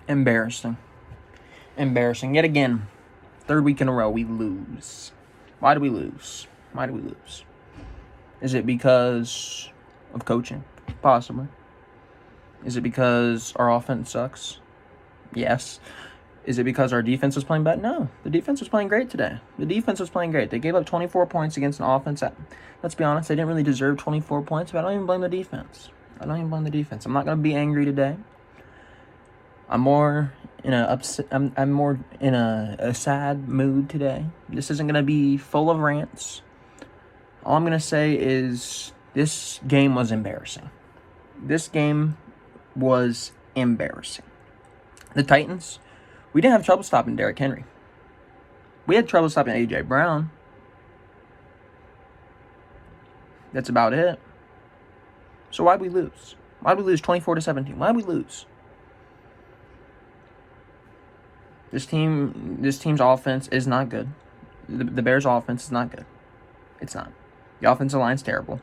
Embarrassing. Embarrassing. Yet again, third week in a row, we lose. Why do we lose? Why do we lose? Is it because of coaching? Possibly. Is it because our offense sucks? Yes. Is it because our defense was playing bad? No. The defense was playing great today. The defense was playing great. They gave up 24 points against an offense that, let's be honest, they didn't really deserve 24 points, but I don't even blame the defense. I'm not going to be angry today. I'm more in I'm more in a sad mood today. This isn't going to be full of rants. All I'm going to say is this game was embarrassing. This game was embarrassing. The Titans, we didn't have trouble stopping Derrick Henry. We had trouble stopping A.J. Brown. That's about it. So why'd we lose? Why'd we lose 24-17? Why'd we lose? This team's offense is not good. The Bears' offense is not good. It's not. The offensive line's terrible.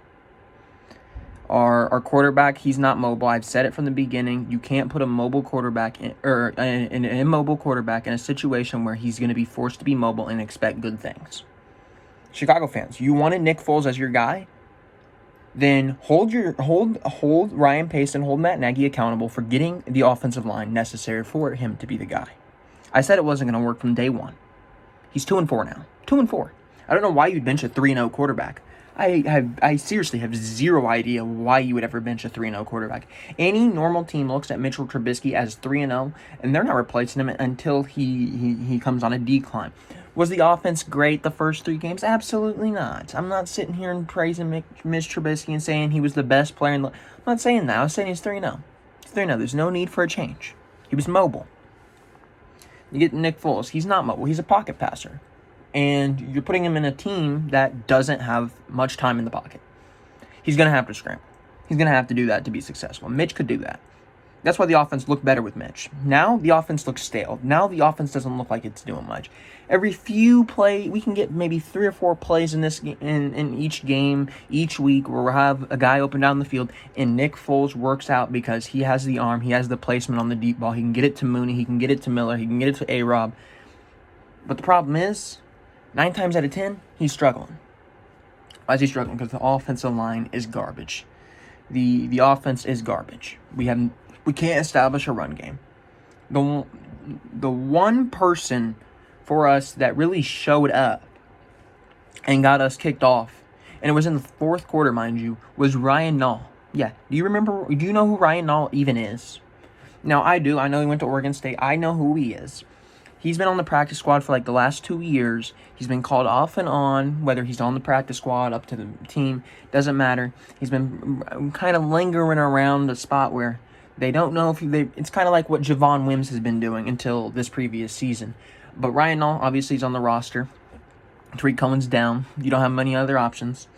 Our quarterback, he's not mobile. I've said it from the beginning. You can't put a mobile quarterback an immobile quarterback in a situation where he's going to be forced to be mobile and expect good things. Chicago fans, you wanted Nick Foles as your guy? Then hold Ryan Pace and hold Matt Nagy accountable for getting the offensive line necessary for him to be the guy. I said it wasn't going to work from day one. He's 2-4 now. 2-4. I don't know why you'd bench a 3-0 quarterback. I seriously have zero idea why you would ever bench a 3-0 quarterback. Any normal team looks at Mitchell Trubisky as 3-0, and they're not replacing him until he comes on a decline. Was the offense great the first 3 games? Absolutely not. I'm not sitting here and praising Mitch Trubisky and saying he was the best player I'm not saying that. I was saying he's 3-0. He's 3-0. There's no need for a change. He was mobile. You get Nick Foles. He's not mobile. He's a pocket passer. And you're putting him in a team that doesn't have much time in the pocket. He's going to have to scramble. He's going to have to do that to be successful. Mitch could do that. That's why the offense looked better with Mitch. Now the offense looks stale. Now the offense doesn't look like it's doing much. Every few play, we can get maybe 3 or 4 plays in this in each game, each week, where we'll have a guy open down the field, and Nick Foles works out because he has the arm, he has the placement on the deep ball. He can get it to Mooney, he can get it to Miller, he can get it to A-Rob. But the problem is, 9 times out of 10, he's struggling. Why is he struggling? Because the offensive line is garbage. The offense is garbage. We can't establish a run game. The one person for us that really showed up and got us kicked off, and it was in the 4th quarter, mind you, was Ryan Nall. Yeah, do you know who Ryan Nall even is? Now, I do. I know he went to Oregon State. I know who he is. He's been on the practice squad for like the last 2 years. He's been called off and on, whether he's on the practice squad, up to the team, doesn't matter. He's been kind of lingering around a spot where they don't know if it's kind of like what Javon Wims has been doing until this previous season. But Ryan Nall, obviously, is on the roster. Tariq Cohen's down. You don't have many other options.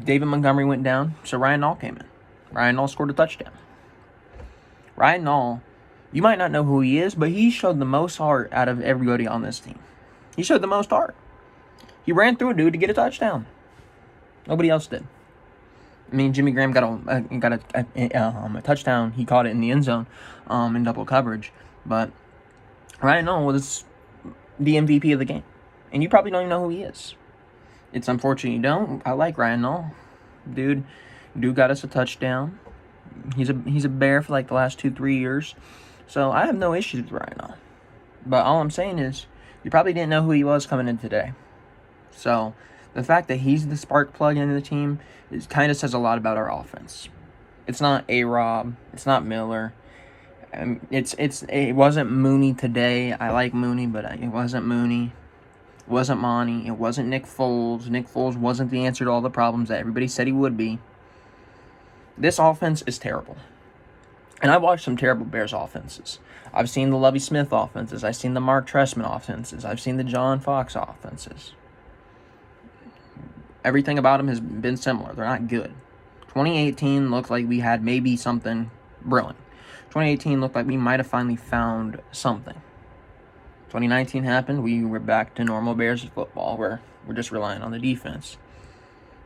David Montgomery went down, so Ryan Nall came in. Ryan Nall scored a touchdown. Ryan Nall, you might not know who he is, but he showed the most heart out of everybody on this team. He showed the most heart. He ran through a dude to get a touchdown. Nobody else did. I mean, Jimmy Graham got a touchdown. He caught it in the end zone in double coverage. But Ryan Nall was the MVP of the game. And you probably don't even know who he is. It's unfortunate you don't. I like Ryan Nall. Dude got us a touchdown. He's a Bear for like the last 2-3 years. So I have no issues with Ryan Nall. But all I'm saying is, you probably didn't know who he was coming in today. So the fact that he's the spark plug into the team kind of says a lot about our offense. It's not A-Rob. It's not Miller. It wasn't Mooney today. I like Mooney, but it wasn't Mooney. It wasn't Monty. It wasn't Nick Foles. Nick Foles wasn't the answer to all the problems that everybody said he would be. This offense is terrible. And I've watched some terrible Bears offenses. I've seen the Lovie Smith offenses. I've seen the Mark Trestman offenses. I've seen the John Fox offenses. Everything about them has been similar. They're not good. 2018 looked like we had maybe something brilliant. 2018 looked like we might have finally found something. 2019 happened. We were back to normal Bears football where we're just relying on the defense.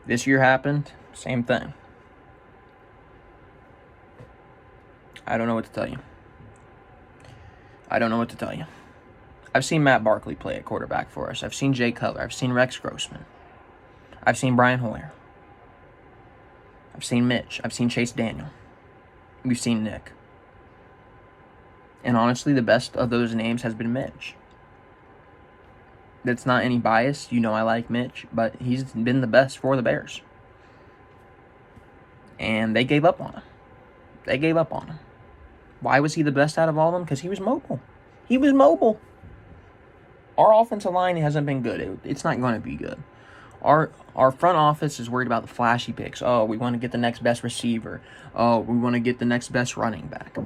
This year happened. Same thing. I don't know what to tell you. I don't know what to tell you. I've seen Matt Barkley play at quarterback for us. I've seen Jay Cutler. I've seen Rex Grossman. I've seen Brian Hoyer. I've seen Mitch. I've seen Chase Daniel. We've seen Nick. And honestly, the best of those names has been Mitch. That's not any bias. You know I like Mitch, but he's been the best for the Bears. And they gave up on him. They gave up on him. Why was he the best out of all of them? Because he was mobile. He was mobile. Our offensive line hasn't been good. It's not going to be good. Our front office is worried about the flashy picks. Oh, we want to get the next best receiver. Oh, we want to get the next best running back.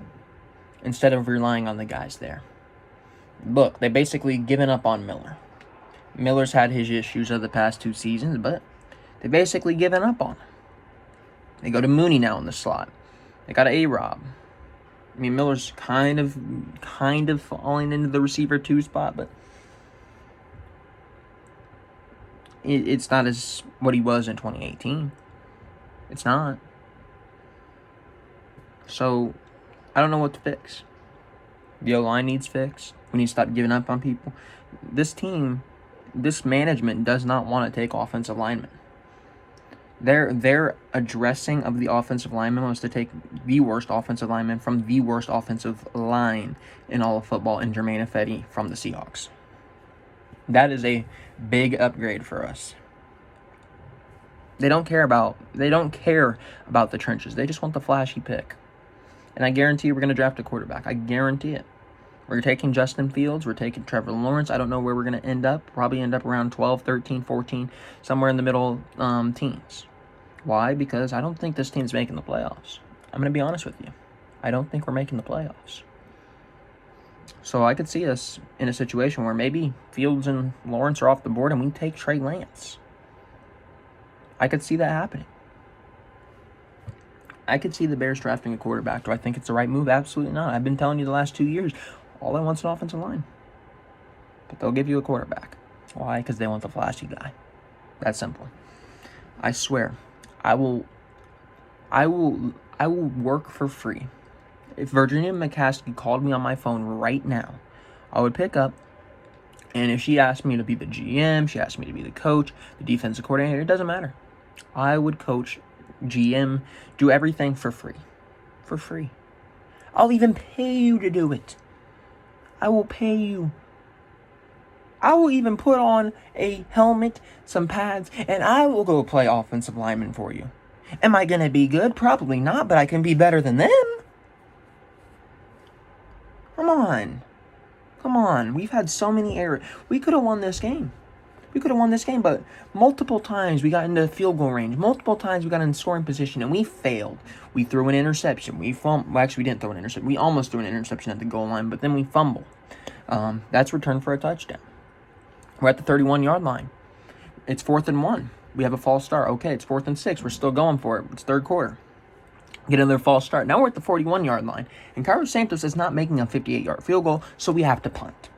Instead of relying on the guys there. Look, they basically given up on Miller. Miller's had his issues of the past 2 seasons, but they basically given up on him. They go to Mooney now in the slot. They got A-Rob. I mean, Miller's kind of falling into the receiver 2 spot, but it's not as what he was in 2018. It's not. So, I don't know what to fix. The O-line needs fixed. We need to stop giving up on people. This team, this management does not want to take offensive linemen. Their addressing of the offensive lineman was to take the worst offensive lineman from the worst offensive line in all of football in Jermaine Ifedi from the Seahawks. That is a big upgrade for us. They don't care about the trenches. They just want the flashy pick. And I guarantee we're going to draft a quarterback. I guarantee it. We're taking Justin Fields. We're taking Trevor Lawrence. I don't know where we're going to end up. Probably end up around 12, 13, 14, somewhere in the middle teens. Why? Because I don't think this team's making the playoffs. I'm going to be honest with you. I don't think we're making the playoffs. So I could see us in a situation where maybe Fields and Lawrence are off the board and we take Trey Lance. I could see that happening. I could see the Bears drafting a quarterback. Do I think it's the right move? Absolutely not. I've been telling you the last 2 years, all I want is an offensive line. But they'll give you a quarterback. Why? Because they want the flashy guy. That's simple. I swear, I will work for free. If Virginia McCaskey called me on my phone right now, I would pick up, and if she asked me to be the GM, she asked me to be the coach, the defensive coordinator, it doesn't matter. I would coach, GM, do everything for free. For free. I'll even pay you to do it. I will pay you. I will even put on a helmet, some pads, and I will go play offensive lineman for you. Am I going to be good? Probably not, but I can be better than them. Come on. Come on. We've had so many errors. We could have won this game. But multiple times we got into field goal range. Multiple times we got in scoring position, and we failed. We threw an interception. Well, actually, we didn't throw an interception. We almost threw an interception at the goal line, but then we fumbled. That's returned for a touchdown. We're at the 31-yard line. It's 4th and 1. We have a false start. Okay, it's 4th and 6. We're still going for it. It's third quarter. Get another false start. Now we're at the 41-yard line, and Carlos Santos is not making a 58-yard field goal, so we have to punt.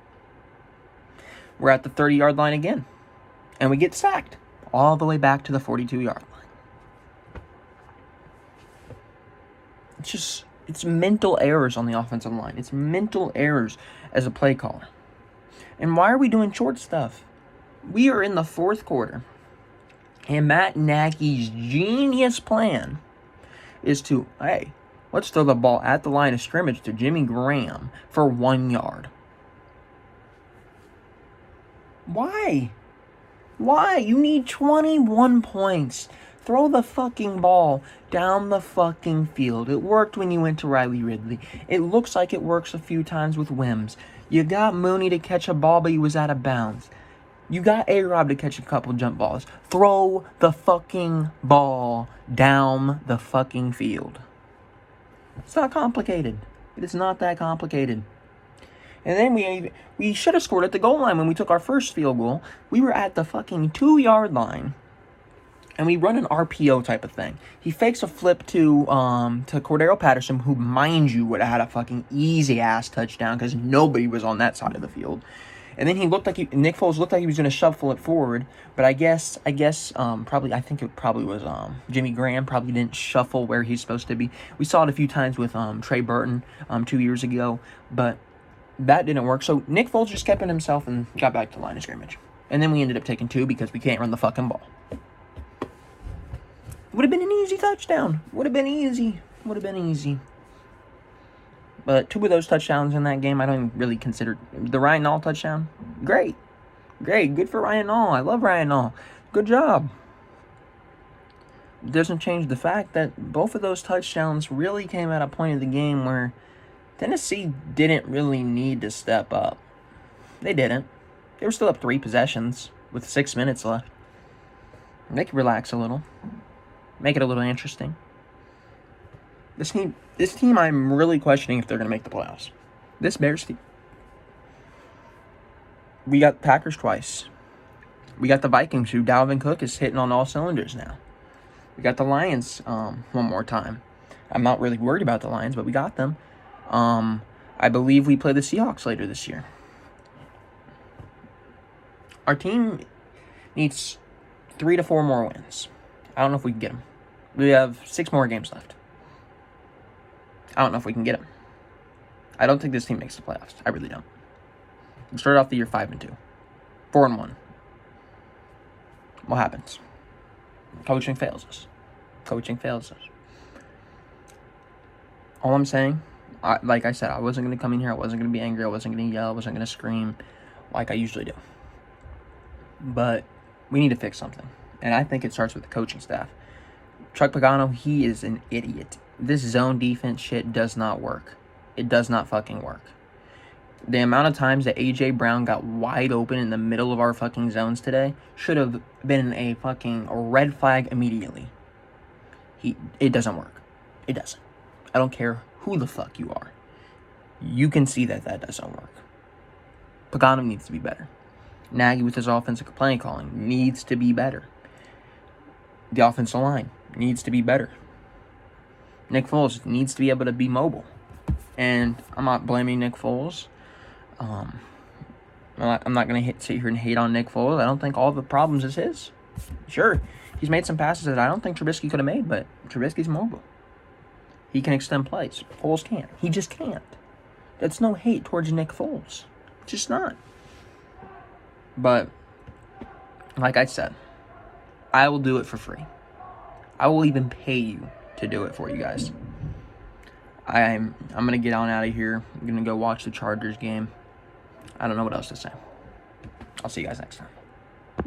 We're at the 30-yard line again, and we get sacked all the way back to the 42-yard line. It's mental errors on the offensive line. It's mental errors as a play caller. And why are we doing short stuff? We are in the 4th quarter, and Matt Nagy's genius plan is to, hey, let's throw the ball at the line of scrimmage to Jimmy Graham for 1 yard. Why? Why? You need 21 points. Throw the fucking ball down the fucking field. It worked when you went to Riley Ridley. It looks like it works a few times with Wims. You got Mooney to catch a ball, but he was out of bounds. You got A-Rob to catch a couple jump balls. Throw the fucking ball down the fucking field. It's not complicated. It is not that complicated. And then we should have scored at the goal line when we took our first field goal. We were at the fucking 2-yard line, and we run an RPO type of thing. He fakes a flip to Cordero Patterson, who, mind you, would have had a fucking easy-ass touchdown because nobody was on that side of the field. And then Nick Foles looked like he was going to shuffle it forward, but I think it probably was Jimmy Graham probably didn't shuffle where he's supposed to be. We saw it a few times with Trey Burton 2 years ago, but That didn't work. So Nick Foles just kept it himself and got back to the line of scrimmage. And then we ended up taking 2 because we can't run the fucking ball. Would have been an easy touchdown. Would have been easy. But 2 of those touchdowns in that game, I don't really consider. The Ryan Nall touchdown, great. Good for Ryan Nall. I love Ryan Nall. Good job. It doesn't change the fact that both of those touchdowns really came at a point of the game where Tennessee didn't really need to step up. They didn't. They were still up 3 possessions with 6 minutes left. They could relax a little. Make it a little interesting. This team, I'm really questioning if they're going to make the playoffs. This Bears team. We got Packers twice. We got the Vikings, who Dalvin Cook is hitting on all cylinders now. We got the Lions one more time. I'm not really worried about the Lions, but we got them. I believe we play the Seahawks later this year. Our team needs 3 to 4 more wins. I don't know if we can get them. We have 6 more games left. I don't know if we can get them. I don't think this team makes the playoffs. I really don't. We started off the year 5-2, 4-1. What happens? Coaching fails us. All I'm saying, like I said, I wasn't going to come in here. I wasn't going to be angry. I wasn't going to yell. I wasn't going to scream like I usually do. But we need to fix something. And I think it starts with the coaching staff. Chuck Pagano, he is an idiot. This zone defense shit does not work. It does not fucking work. The amount of times that A.J. Brown got wide open in the middle of our fucking zones today should have been a fucking red flag immediately. It doesn't work. It doesn't. I don't care who the fuck you are. You can see that doesn't work. Pagano needs to be better. Nagy with his offensive play calling needs to be better. The offensive line needs to be better. Nick Foles needs to be able to be mobile. And I'm not blaming Nick Foles. I'm not going to sit here and hate on Nick Foles. I don't think all the problems is his. Sure, he's made some passes that I don't think Trubisky could have made, but Trubisky's mobile. He can extend plays. Foles can't. He just can't. That's no hate towards Nick Foles. Just not. But, like I said, I will do it for free. I will even pay you to do it for you guys. I'm going to get on out of here. I'm going to go watch the Chargers game. I don't know what else to say. I'll see you guys next time.